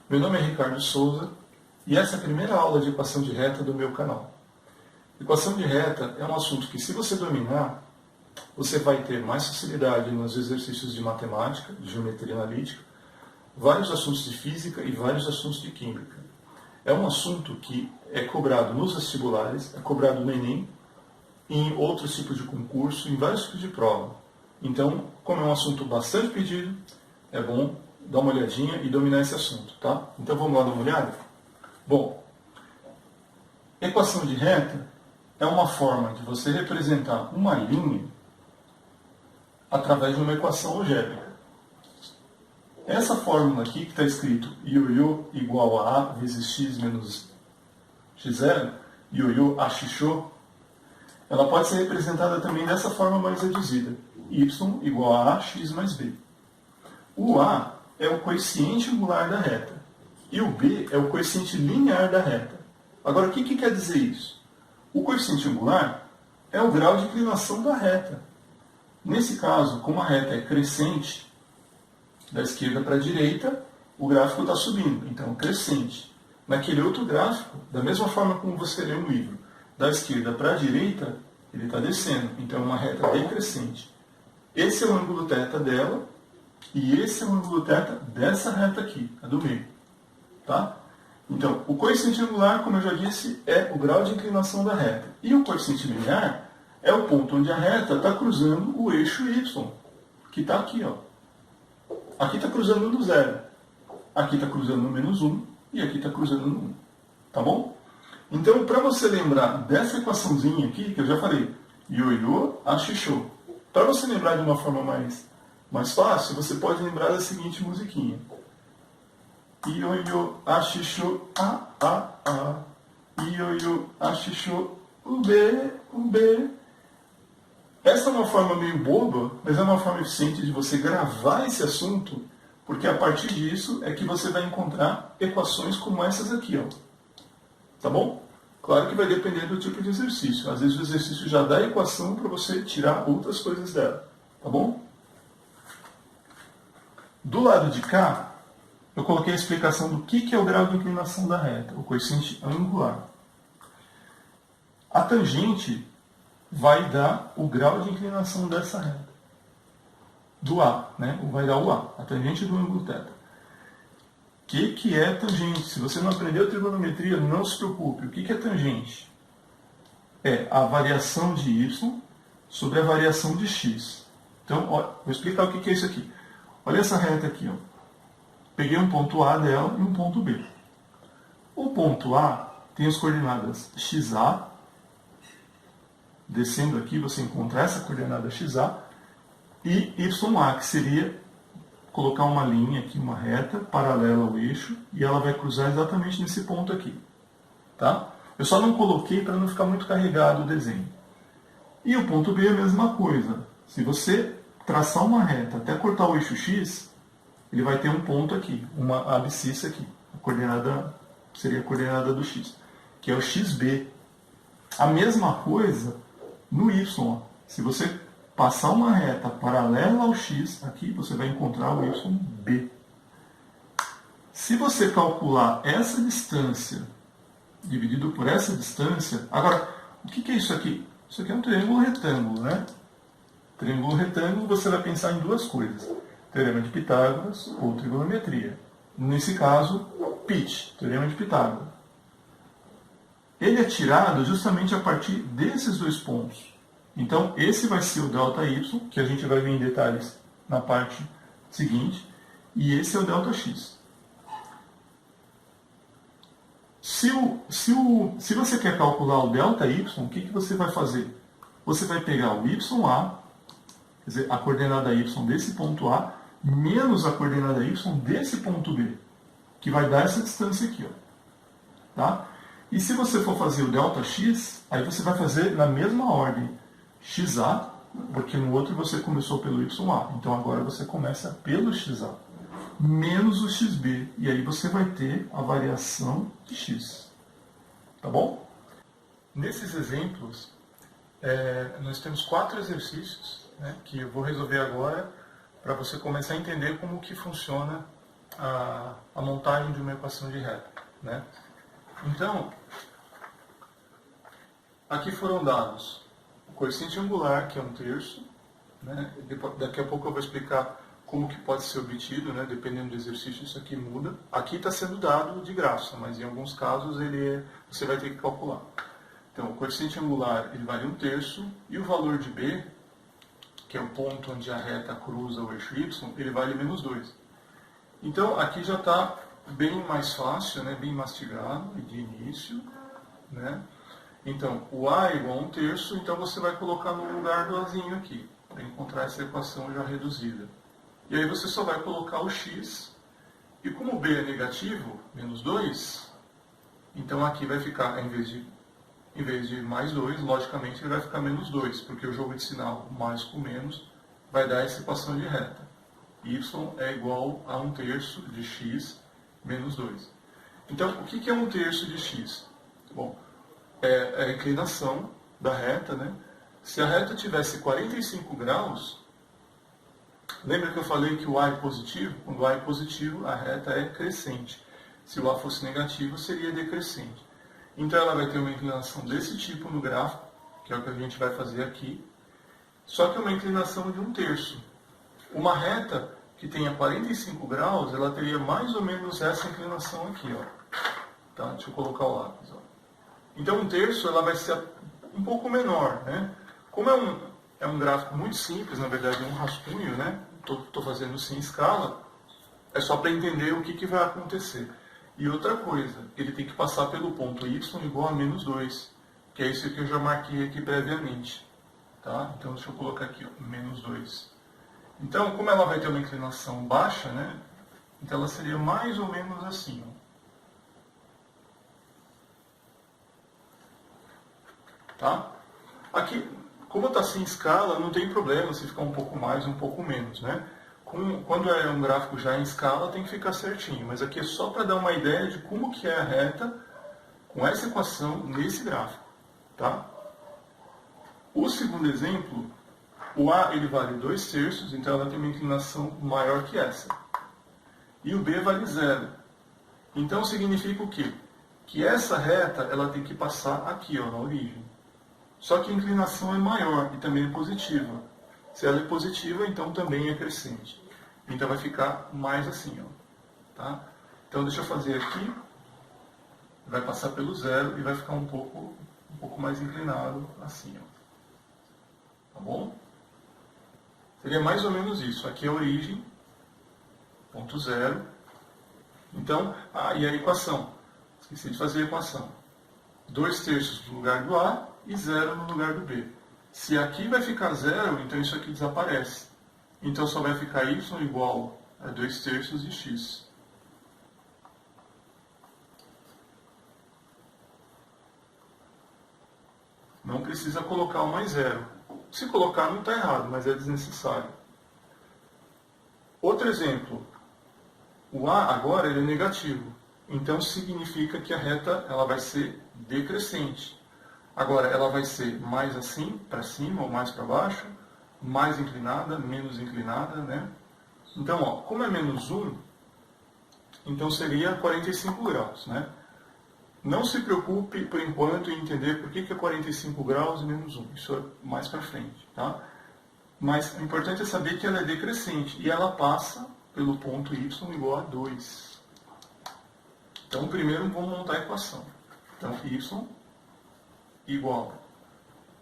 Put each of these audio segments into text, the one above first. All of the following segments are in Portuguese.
Meu nome é Ricardo Souza e essa é a primeira aula de equação de reta do meu canal. Equação de reta é um assunto que, se você dominar, você vai ter mais facilidade nos exercícios de matemática, de geometria analítica, vários assuntos de física e vários assuntos de química. É um assunto que é cobrado nos vestibulares, é cobrado no Enem, em outros tipos de concurso, em vários tipos de prova. Então, como é um assunto bastante pedido, é bom dar uma olhadinha e dominar esse assunto, tá? Então vamos lá dar uma olhada? Bom, equação de reta é uma forma de você representar uma linha através de uma equação algébrica. Essa fórmula aqui, que está escrito ioiô igual a A vezes x menos x0, ioiô axixô, ela pode ser representada também dessa forma mais reduzida, y igual a x mais b. O A é o coeficiente angular da reta e o B é o coeficiente linear da reta. Agora, o que quer dizer isso? O coeficiente angular é o grau de inclinação da reta. Nesse caso, como a reta é crescente, da esquerda para a direita, o gráfico está subindo, então crescente. Naquele outro gráfico, da mesma forma como você lê um livro, da esquerda para a direita, ele está descendo, então é uma reta decrescente. Esse é o ângulo θ dela, e esse é o ângulo θ dessa reta aqui, a do meio. Tá? Então, o coeficiente angular, como eu já disse, é o grau de inclinação da reta. E o coeficiente linear é o ponto onde a reta está cruzando o eixo y, que está aqui. Ó. Aqui está cruzando no 0, aqui está cruzando no menos 1 e aqui está cruzando no 1. Tá bom? Então, para você lembrar dessa equaçãozinha aqui, que eu já falei, ioiô axixô, para você lembrar de uma forma mais fácil, você pode lembrar da seguinte musiquinha. Ioiô axixô a. Ioiô axixô ub. Essa é uma forma meio boba, mas é uma forma eficiente de você gravar esse assunto, porque a partir disso é que você vai encontrar equações como essas aqui, ó. Tá bom? Claro que vai depender do tipo de exercício. Às vezes o exercício já dá a equação para você tirar outras coisas dela. Tá bom? Do lado de cá, eu coloquei a explicação do que é o grau de inclinação da reta, o coeficiente angular. A tangente vai dar o grau de inclinação dessa reta. Do A, né? Vai dar o A, a tangente do ângulo θ. O que é tangente? Se você não aprendeu trigonometria, não se preocupe. O que é tangente? É a variação de y sobre a variação de x. Então, ó, vou explicar o que é isso aqui. Olha essa reta aqui. Ó. Peguei um ponto A dela e um ponto B. O ponto A tem as coordenadas xa. Descendo aqui, você encontra essa coordenada xa. E ya, que seria colocar uma linha aqui, uma reta, paralela ao eixo, e ela vai cruzar exatamente nesse ponto aqui. Tá? Eu só não coloquei para não ficar muito carregado o desenho. E o ponto B é a mesma coisa. Se você traçar uma reta até cortar o eixo x, ele vai ter um ponto aqui, uma abscissa aqui. A coordenada seria a coordenada do x, que é o xb. A mesma coisa no y. Se você passar uma reta paralela ao x, aqui você vai encontrar o yb. Se você calcular essa distância dividido por essa distância... Agora, o que é isso aqui? Isso aqui é um triângulo retângulo, né? Triângulo retângulo, você vai pensar em duas coisas. Teorema de Pitágoras ou trigonometria. Nesse caso, PIT, Teorema de Pitágoras. Ele é tirado justamente a partir desses dois pontos. Então, esse vai ser o ΔY, que a gente vai ver em detalhes na parte seguinte, e esse é o ΔX. Se você quer calcular o ΔY, o que você vai fazer? Você vai pegar o YA, quer dizer, a coordenada Y desse ponto A, menos a coordenada Y desse ponto B, que vai dar essa distância aqui. Ó. Tá? E se você for fazer o ΔX, aí você vai fazer na mesma ordem. XA, porque no outro você começou pelo YA, então agora você começa pelo XA, menos o XB, e aí você vai ter a variação de X. Tá bom? Nesses exemplos, nós temos 4 exercícios, né, que eu vou resolver agora para você começar a entender como que funciona a montagem de uma equação de reta, né? Então, aqui foram dados o coeficiente angular, que é 1/3, né? Daqui a pouco eu vou explicar como que pode ser obtido, né? Dependendo do exercício, isso aqui muda. Aqui está sendo dado de graça, mas em alguns casos você vai ter que calcular. Então, o coeficiente angular ele vale 1/3 e o valor de B, que é o ponto onde a reta cruza o eixo Y, ele vale -2. Então, aqui já está bem mais fácil, né? Bem mastigado de início, né? Então, o A é igual a 1/3, então você vai colocar no lugar do Azinho aqui, para encontrar essa equação já reduzida. E aí você só vai colocar o x, e como B é negativo, -2, então aqui vai ficar, em vez de mais 2, logicamente ele vai ficar -2, porque o jogo de sinal mais com menos vai dar essa equação de reta. Y é igual a 1/3 de x menos 2. Então, o que é 1/3 de x? Bom, é a inclinação da reta, né? Se a reta tivesse 45 graus, lembra que eu falei que o A é positivo? Quando o A é positivo, a reta é crescente. Se o A fosse negativo, seria decrescente. Então ela vai ter uma inclinação desse tipo no gráfico, que é o que a gente vai fazer aqui, só que é uma inclinação de 1/3. Uma reta que tenha 45 graus, ela teria mais ou menos essa inclinação aqui, ó. Tá? Deixa eu colocar o lápis, ó. Então 1/3 ela vai ser um pouco menor, né? Como é um gráfico muito simples, na verdade é um rascunho, né? Estou fazendo sem escala, é só para entender o que vai acontecer. E outra coisa, ele tem que passar pelo ponto y igual a -2, que é isso que eu já marquei aqui previamente. Tá? Então deixa eu colocar aqui, ó, -2. Então, como ela vai ter uma inclinação baixa, né? Então ela seria mais ou menos assim, ó. Tá? Aqui, como está sem escala, não tem problema se ficar um pouco mais, um pouco menos, né? Quando é um gráfico já em escala, tem que ficar certinho. Mas aqui é só para dar uma ideia de como que é a reta com essa equação nesse gráfico. Tá? O segundo exemplo, o A ele vale 2/3, então ela tem uma inclinação maior que essa. E o B vale 0. Então significa o quê? Que essa reta ela tem que passar aqui, ó, na origem. Só que a inclinação é maior e também é positiva. Se ela é positiva, então também é crescente. Então vai ficar mais assim, ó. Tá? Então deixa eu fazer aqui. Vai passar pelo 0 e vai ficar um pouco mais inclinado assim, ó. Tá bom? Seria mais ou menos isso. Aqui é a origem, ponto 0. Então, e a equação? Esqueci de fazer a equação. 2/3 no lugar do A e 0 no lugar do B. Se aqui vai ficar 0, então isso aqui desaparece. Então só vai ficar y igual a 2/3 de x. Não precisa colocar o mais 0. Se colocar não está errado, mas é desnecessário. Outro exemplo. O A agora ele é negativo. Então significa que a reta ela vai ser decrescente. Agora, ela vai ser mais assim, para cima ou mais para baixo, mais inclinada, menos inclinada, né? Então, ó, como é -1, então seria 45 graus, né? Não se preocupe, por enquanto, em entender por que é 45 graus e -1. Isso é mais para frente, tá? Mas o importante é saber que ela é decrescente e ela passa pelo ponto y igual a 2. Então, primeiro vamos montar a equação. Então, y igual,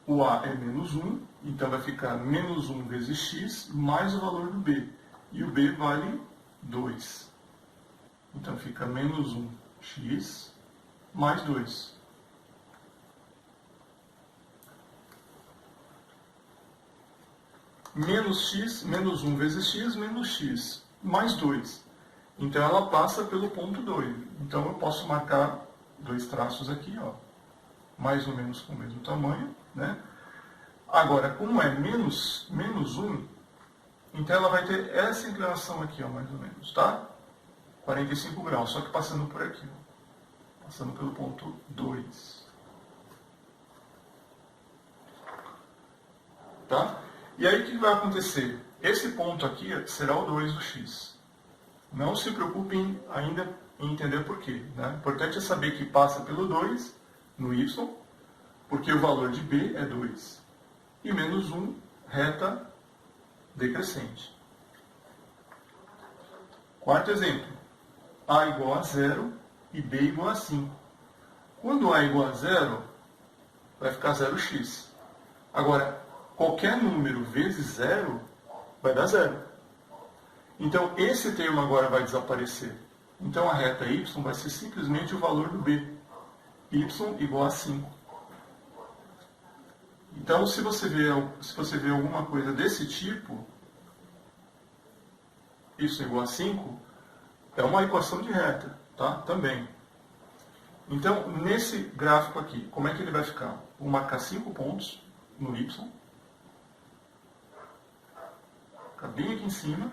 o A é -1, então vai ficar -1 vezes x mais o valor do B. E o B vale 2. Então fica -1x mais 2. Menos x, -1 vezes x, menos x, mais 2. Então ela passa pelo ponto 2. Então eu posso marcar 2 traços aqui, ó. Mais ou menos com o mesmo tamanho, né? Agora, como é menos 1, então ela vai ter essa inclinação aqui, ó, mais ou menos, tá? 45 graus, só que passando por aqui, ó, passando pelo ponto 2. Tá? E aí o que vai acontecer? Esse ponto aqui será o 2 do x. Não se preocupem ainda em entender por quê. Né? O importante é saber que passa pelo 2 no y, porque o valor de b é 2. E menos 1, reta decrescente. Quarto exemplo. A igual a 0 e b igual a 5. Quando a igual a 0, vai ficar 0x. Agora, qualquer número vezes 0 vai dar 0. Então, esse termo agora vai desaparecer. Então, a reta y vai ser simplesmente o valor do b. Y igual a 5. Então, se você vê alguma coisa desse tipo, y igual a 5, é uma equação de reta, tá? Também. Então, nesse gráfico aqui, como é que ele vai ficar? Vou marcar 5 pontos no y. Fica bem aqui em cima.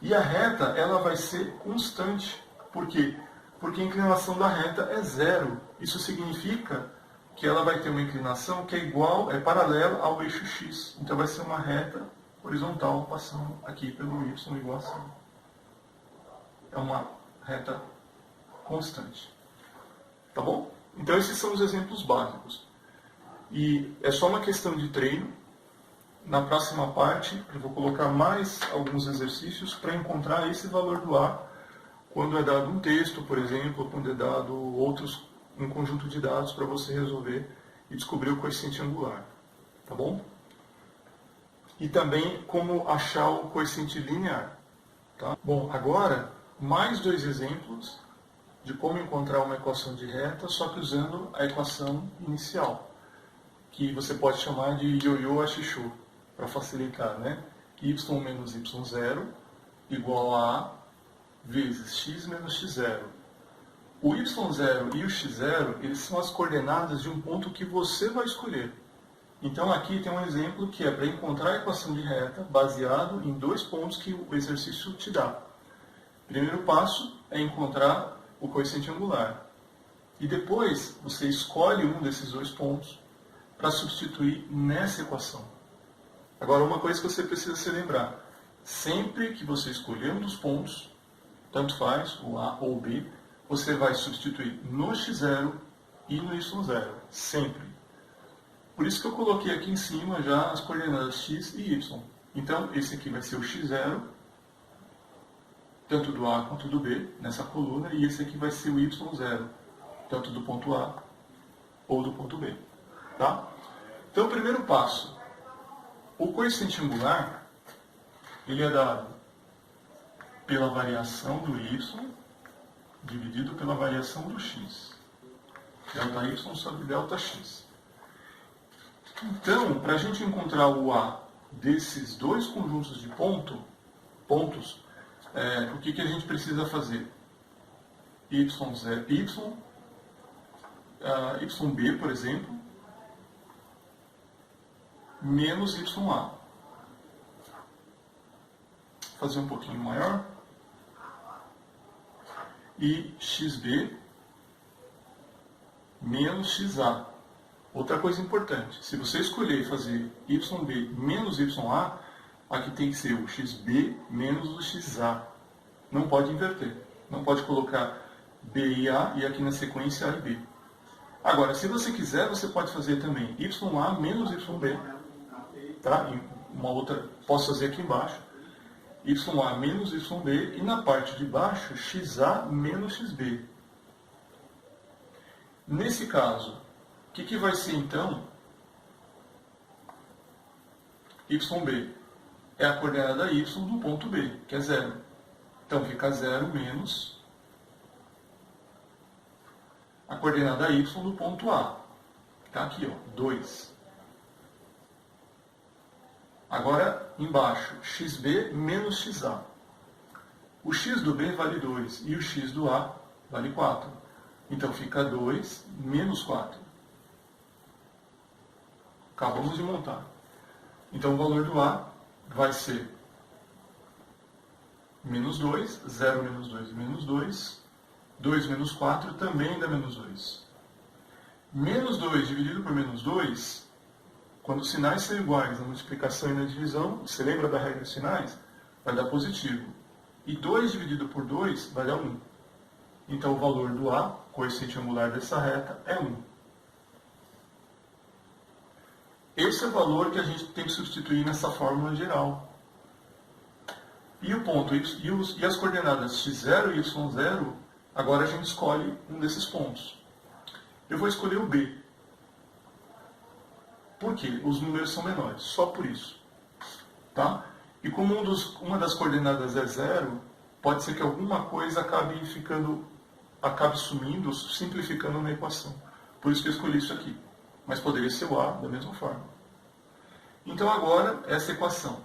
E a reta, ela vai ser constante. Por quê? Porque a inclinação da reta é 0. Isso significa que ela vai ter uma inclinação que é paralela ao eixo x. Então vai ser uma reta horizontal passando aqui pelo y igual a 5. É uma reta constante. Tá bom? Então esses são os exemplos básicos. E é só uma questão de treino. Na próxima parte, eu vou colocar mais alguns exercícios para encontrar esse valor do A quando é dado um texto, por exemplo, ou quando é dado um conjunto de dados para você resolver e descobrir o coeficiente angular. Tá bom? E também como achar o coeficiente linear. Tá? Bom, agora, mais 2 exemplos de como encontrar uma equação de reta, só que usando a equação inicial, que você pode chamar de ioiô achichu, para facilitar, né? Y menos y0 igual a A vezes x menos x0. O y0 e o x0, eles são as coordenadas de um ponto que você vai escolher. Então aqui tem um exemplo que é para encontrar a equação de reta baseado em 2 pontos que o exercício te dá. Primeiro passo é encontrar o coeficiente angular. E depois você escolhe um desses 2 pontos para substituir nessa equação. Agora, uma coisa que você precisa se lembrar. Sempre que você escolher um dos pontos, tanto faz, o A ou o B, você vai substituir no x0 e no y0. Sempre. Por isso que eu coloquei aqui em cima já as coordenadas x e y. Então, esse aqui vai ser o x0, tanto do A quanto do B, nessa coluna, e esse aqui vai ser o y0, tanto do ponto A ou do ponto B. Tá? Então, o primeiro passo. O coeficiente angular, ele é dado pela variação do y dividido pela variação do x. Delta y sobre delta x. Então, para a gente encontrar o A desses 2 conjuntos de pontos, o que a gente precisa fazer? Yb, por exemplo, menos YA. Fazer um pouquinho maior. E XB menos XA. Outra coisa importante, se você escolher fazer YB menos YA, aqui tem que ser o XB menos o XA. Não pode inverter. Não pode colocar B e A e aqui na sequência A e B. Agora, se você quiser, você pode fazer também YA menos YB. Tá? Uma outra, posso fazer aqui embaixo, YA menos YB, e na parte de baixo, XA menos XB. Nesse caso, o que vai ser então? YB é a coordenada Y do ponto B, que é 0. Então fica 0 menos a coordenada Y do ponto A. Está aqui, ó, 2. Agora, embaixo, XB menos XA. O x do B vale 2 e o x do A vale 4. Então fica 2 menos 4. Acabamos de montar. Então o valor do A vai ser menos 2, 0 menos 2, menos 2. 2 menos 4 também dá menos 2. Menos 2 dividido por menos 2, quando os sinais são iguais na multiplicação e na divisão, você lembra da regra dos sinais? Vai dar positivo. E 2 dividido por 2 vai dar 1. Então o valor do A, coeficiente angular dessa reta, é 1. Esse é o valor que a gente tem que substituir nessa fórmula geral. E o ponto e as coordenadas x0 e y0, agora a gente escolhe um desses pontos. Eu vou escolher o B. Por quê? Os números são menores, só por isso. Tá? E como uma das coordenadas é 0, pode ser que alguma coisa acabe sumindo, simplificando na equação. Por isso que eu escolhi isso aqui. Mas poderia ser o A da mesma forma. Então agora, essa equação.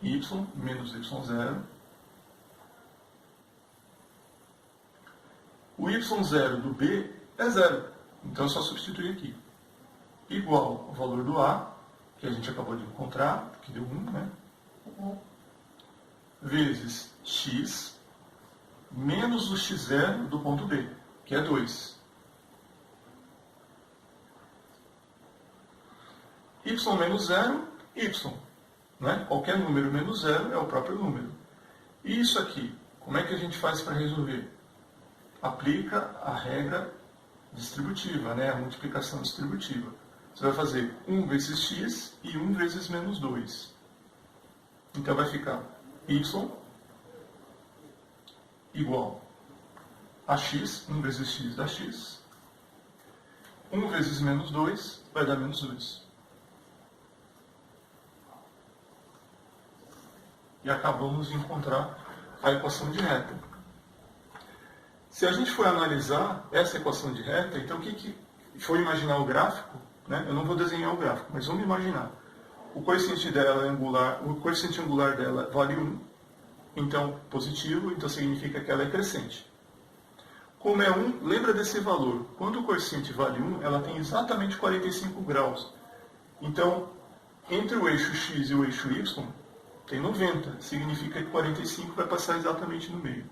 Y menos y0. O y0 do B é 0. Então é só substituir aqui. Igual ao valor do A, que a gente acabou de encontrar, que deu 1, né? Vezes x menos o x0 do ponto B, que é 2. Y menos 0, y. Né? Qualquer número menos 0 é o próprio número. E isso aqui, como é que a gente faz para resolver? Aplica a regra distributiva, né? A multiplicação distributiva. Você vai fazer 1 vezes x e 1 vezes menos 2. Então vai ficar y igual a x, 1 vezes x dá x. 1 vezes menos 2 vai dar menos 2. E acabamos de encontrar a equação de reta. Se a gente for analisar essa equação de reta, então o que for imaginar o gráfico, né? Eu não vou desenhar o gráfico, mas vamos imaginar. O coeficiente dela é angular, o coeficiente angular dela vale 1, então positivo, então significa que ela é crescente. Como é 1, lembra desse valor. Quando o coeficiente vale 1, ela tem exatamente 45 graus. Então, entre o eixo x e o eixo y, tem 90. Significa que 45 vai passar exatamente no meio.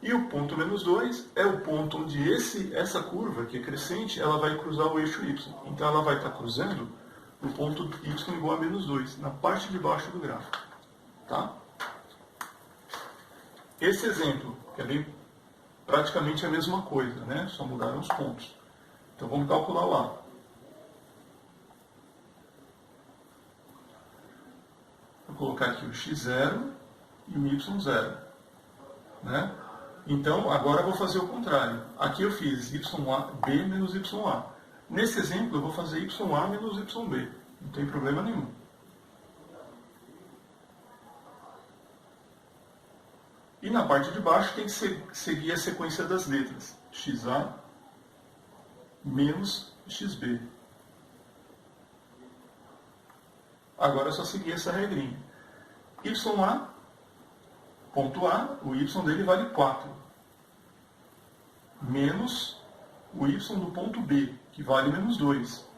E o ponto menos 2 é o ponto onde essa curva, que é crescente, ela vai cruzar o eixo y. Então, ela vai estar cruzando o ponto y igual a menos 2, na parte de baixo do gráfico. Tá? Esse exemplo, que é praticamente a mesma coisa, né? Só mudaram os pontos. Então vamos calcular o A. Vou colocar aqui o x0 e o y0. Né? Então, agora eu vou fazer o contrário. Aqui eu fiz b menos ya. Nesse exemplo, eu vou fazer ya menos yb. Não tem problema nenhum. E na parte de baixo tem que seguir a sequência das letras. xa menos xb. Agora é só seguir essa regrinha. Ya, ponto A, o y dele vale 4. Menos o y do ponto B, que vale menos 2.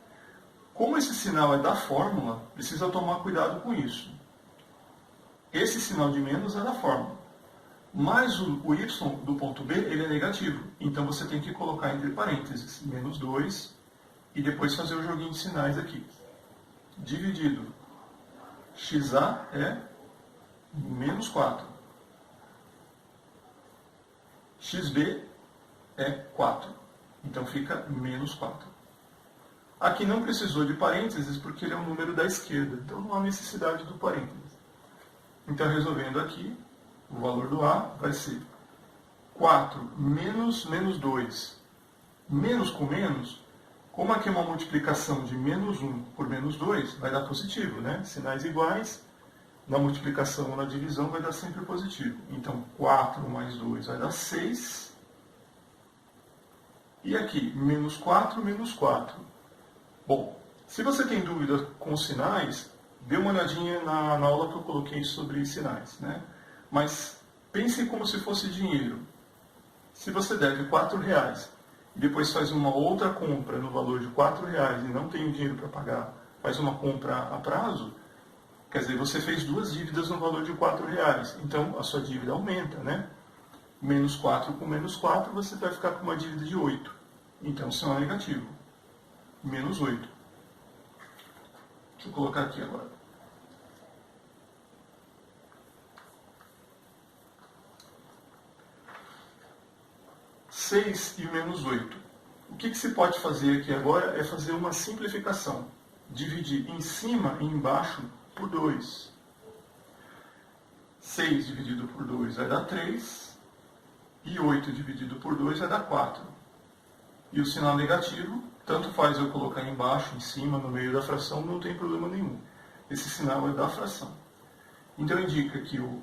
Como esse sinal é da fórmula, precisa tomar cuidado com isso. Esse sinal de menos é da fórmula. Mas o y do ponto B, ele é negativo. Então você tem que colocar entre parênteses, menos 2, e depois fazer o joguinho de sinais aqui. Dividido. xa é menos 4. xb é 4. Então fica menos 4. Aqui não precisou de parênteses porque ele é um número da esquerda. Então não há necessidade do parênteses. Então resolvendo aqui, o valor do A vai ser 4 menos 2. Menos com menos, como aqui é uma multiplicação de menos 1 por menos 2, vai dar positivo, né? Sinais iguais, na multiplicação ou na divisão vai dar sempre positivo. Então 4 mais 2 vai dar 6. E aqui, menos 4, menos 4. Bom, se você tem dúvida com os sinais, dê uma olhadinha na aula que eu coloquei sobre sinais, né? Mas pense como se fosse dinheiro. Se você deve R$4 e depois faz uma outra compra no valor de R$4 e não tem dinheiro para pagar, faz uma compra a prazo, quer dizer, você fez duas dívidas no valor de R$4. Então, a sua dívida aumenta, né? Menos 4 com menos 4, você vai ficar com uma dívida de 8. Então, isso é negativo. Menos 8. Deixa eu colocar aqui agora. 6 e menos 8. O que se pode fazer aqui agora é fazer uma simplificação. Dividir em cima e embaixo por 2. 6 dividido por 2 vai dar 3. E 8 dividido por 2 vai dar 4. E o sinal negativo, tanto faz eu colocar embaixo, em cima, no meio da fração, não tem problema nenhum. Esse sinal é da fração. Então indica que o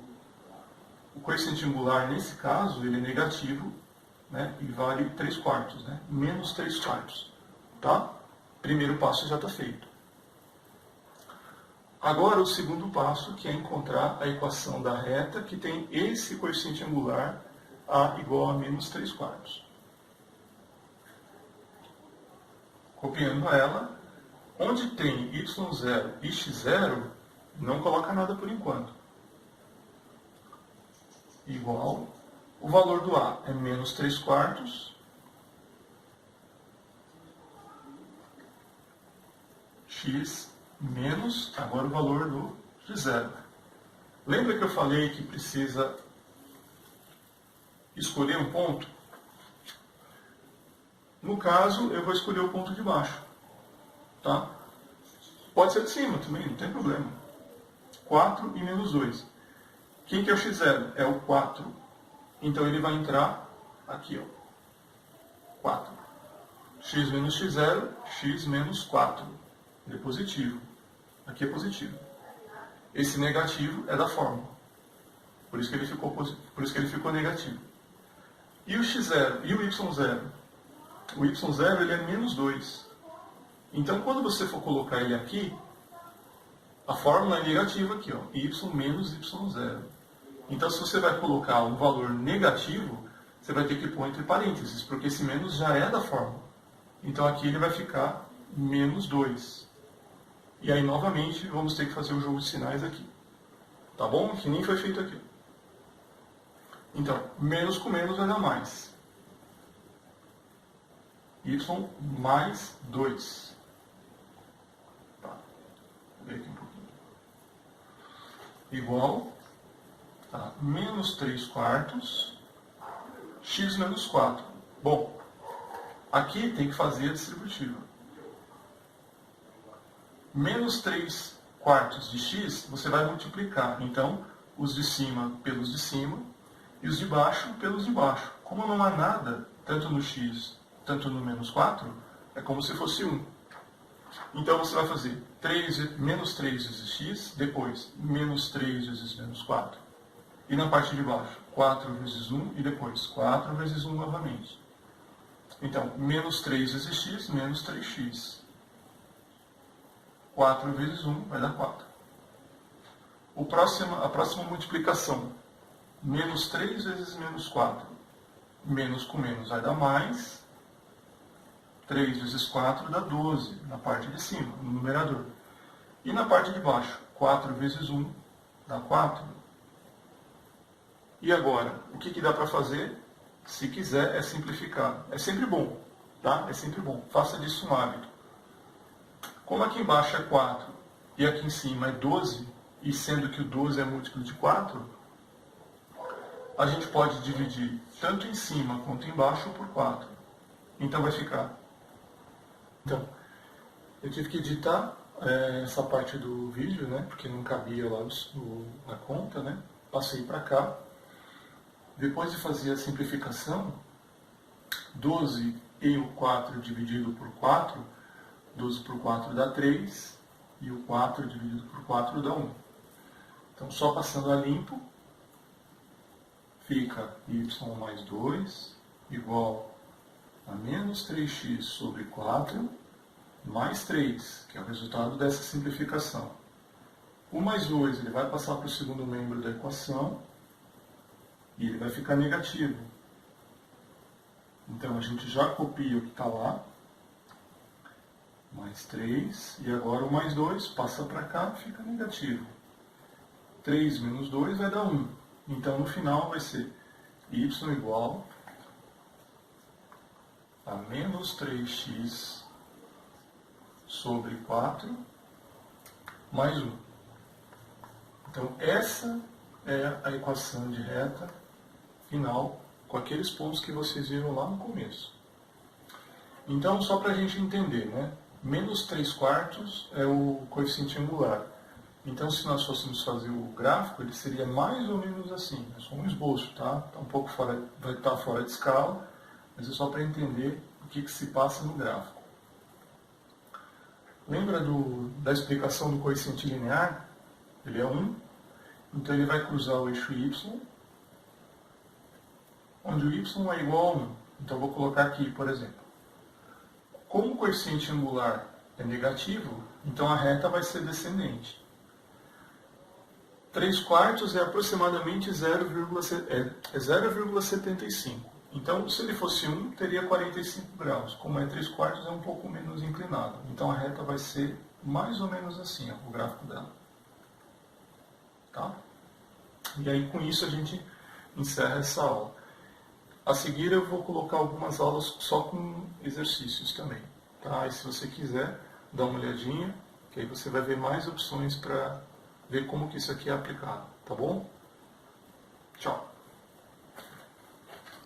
coeficiente angular, nesse caso, ele é negativo, né, e vale 3/4, né, menos 3/4. Tá? Primeiro passo já está feito. Agora o segundo passo, que é encontrar a equação da reta que tem esse coeficiente angular a igual a menos 3/4. Copiando ela, onde tem y0 e x0, não coloca nada por enquanto. Igual, o valor do A é menos 3/4, x menos, agora o valor do x0. Lembra que eu falei que precisa escolher um ponto? No caso, eu vou escolher o ponto de baixo. Tá? Pode ser de cima também, não tem problema. 4 e menos 2. Quem que é o x0? É o 4. Então ele vai entrar aqui, ó. 4. X menos x0, x menos 4. Ele é positivo. Aqui é positivo. Esse negativo é da fórmula. Por isso que ele ficou negativo. E o x0 e o y0? O y0 ele é menos 2. Então quando você for colocar ele aqui, a fórmula é negativa aqui, ó, y menos y0. Então se você vai colocar um valor negativo, você vai ter que pôr entre parênteses, porque esse menos já é da fórmula. Então aqui ele vai ficar menos 2. E aí novamente vamos ter que fazer o jogo de sinais aqui. Tá bom? Que nem foi feito aqui. Então, menos com menos vai dar mais. Y mais 2. Tá. Vou ver aqui um pouquinho. Igual a menos 3/4 x menos 4. Bom, aqui tem que fazer a distributiva. Menos 3/4 de x, você vai multiplicar. Então, os de cima pelos de cima e os de baixo pelos de baixo. Como não há nada, tanto no x, tanto no menos 4, é como se fosse 1. Então, você vai fazer menos 3 vezes x, depois menos 3 vezes menos 4. E na parte de baixo, 4 vezes 1 e depois 4 vezes 1 novamente. Então, menos 3 vezes x, menos 3x. 4 vezes 1 vai dar 4. A próxima multiplicação. Menos 3 vezes menos 4. Menos com menos vai dar mais. 3 vezes 4 dá 12, na parte de cima, no numerador. E na parte de baixo, 4 vezes 1 dá 4. E agora, o que dá para fazer? Se quiser, é simplificar. É sempre bom, tá? É sempre bom. Faça disso um hábito. Como aqui embaixo é 4 e aqui em cima é 12, e sendo que o 12 é múltiplo de 4, a gente pode dividir tanto em cima quanto embaixo por 4. Então vai ficar. Então, eu tive que editar essa parte do vídeo, né, porque não cabia lá na conta, né? Passei para cá. Depois de fazer a simplificação, 12 e o 4 dividido por 4, 12 por 4 dá 3, e o 4 dividido por 4 dá 1. Então, só passando a limpo, fica y mais 2 igual a menos 3x sobre 4 mais 3, que é o resultado dessa simplificação. O mais 2 ele vai passar para o segundo membro da equação e ele vai ficar negativo. Então, a gente já copia o que está lá. Mais 3, e agora o mais 2 passa para cá, fica negativo. 3 menos 2 vai dar 1. Então, no final vai ser y igual a menos 3x sobre 4 mais 1. Então, essa é a equação de reta final com aqueles pontos que vocês viram lá no começo. Então, só para a gente entender, né? Menos 3/4 é o coeficiente angular. Então, se nós fôssemos fazer o gráfico, ele seria mais ou menos assim. É só um esboço, tá? Tá um pouco fora, vai estar fora de escala, mas é só para entender o que se passa no gráfico. Lembra da explicação do coeficiente linear? Ele é 1, então ele vai cruzar o eixo y, onde o y é igual a 1. Então, vou colocar aqui, por exemplo. Como o coeficiente angular é negativo, então a reta vai ser descendente. 3/4 é aproximadamente 0,75. Então, se ele fosse 1, teria 45 graus. Como é 3/4, é um pouco menos inclinado. Então, a reta vai ser mais ou menos assim, ó, o gráfico dela. Tá? E aí, com isso, a gente encerra essa aula. A seguir, eu vou colocar algumas aulas só com exercícios também. Tá? E se você quiser, dá uma olhadinha, que aí você vai ver mais opções para ver como que isso aqui é aplicado, tá bom? Tchau!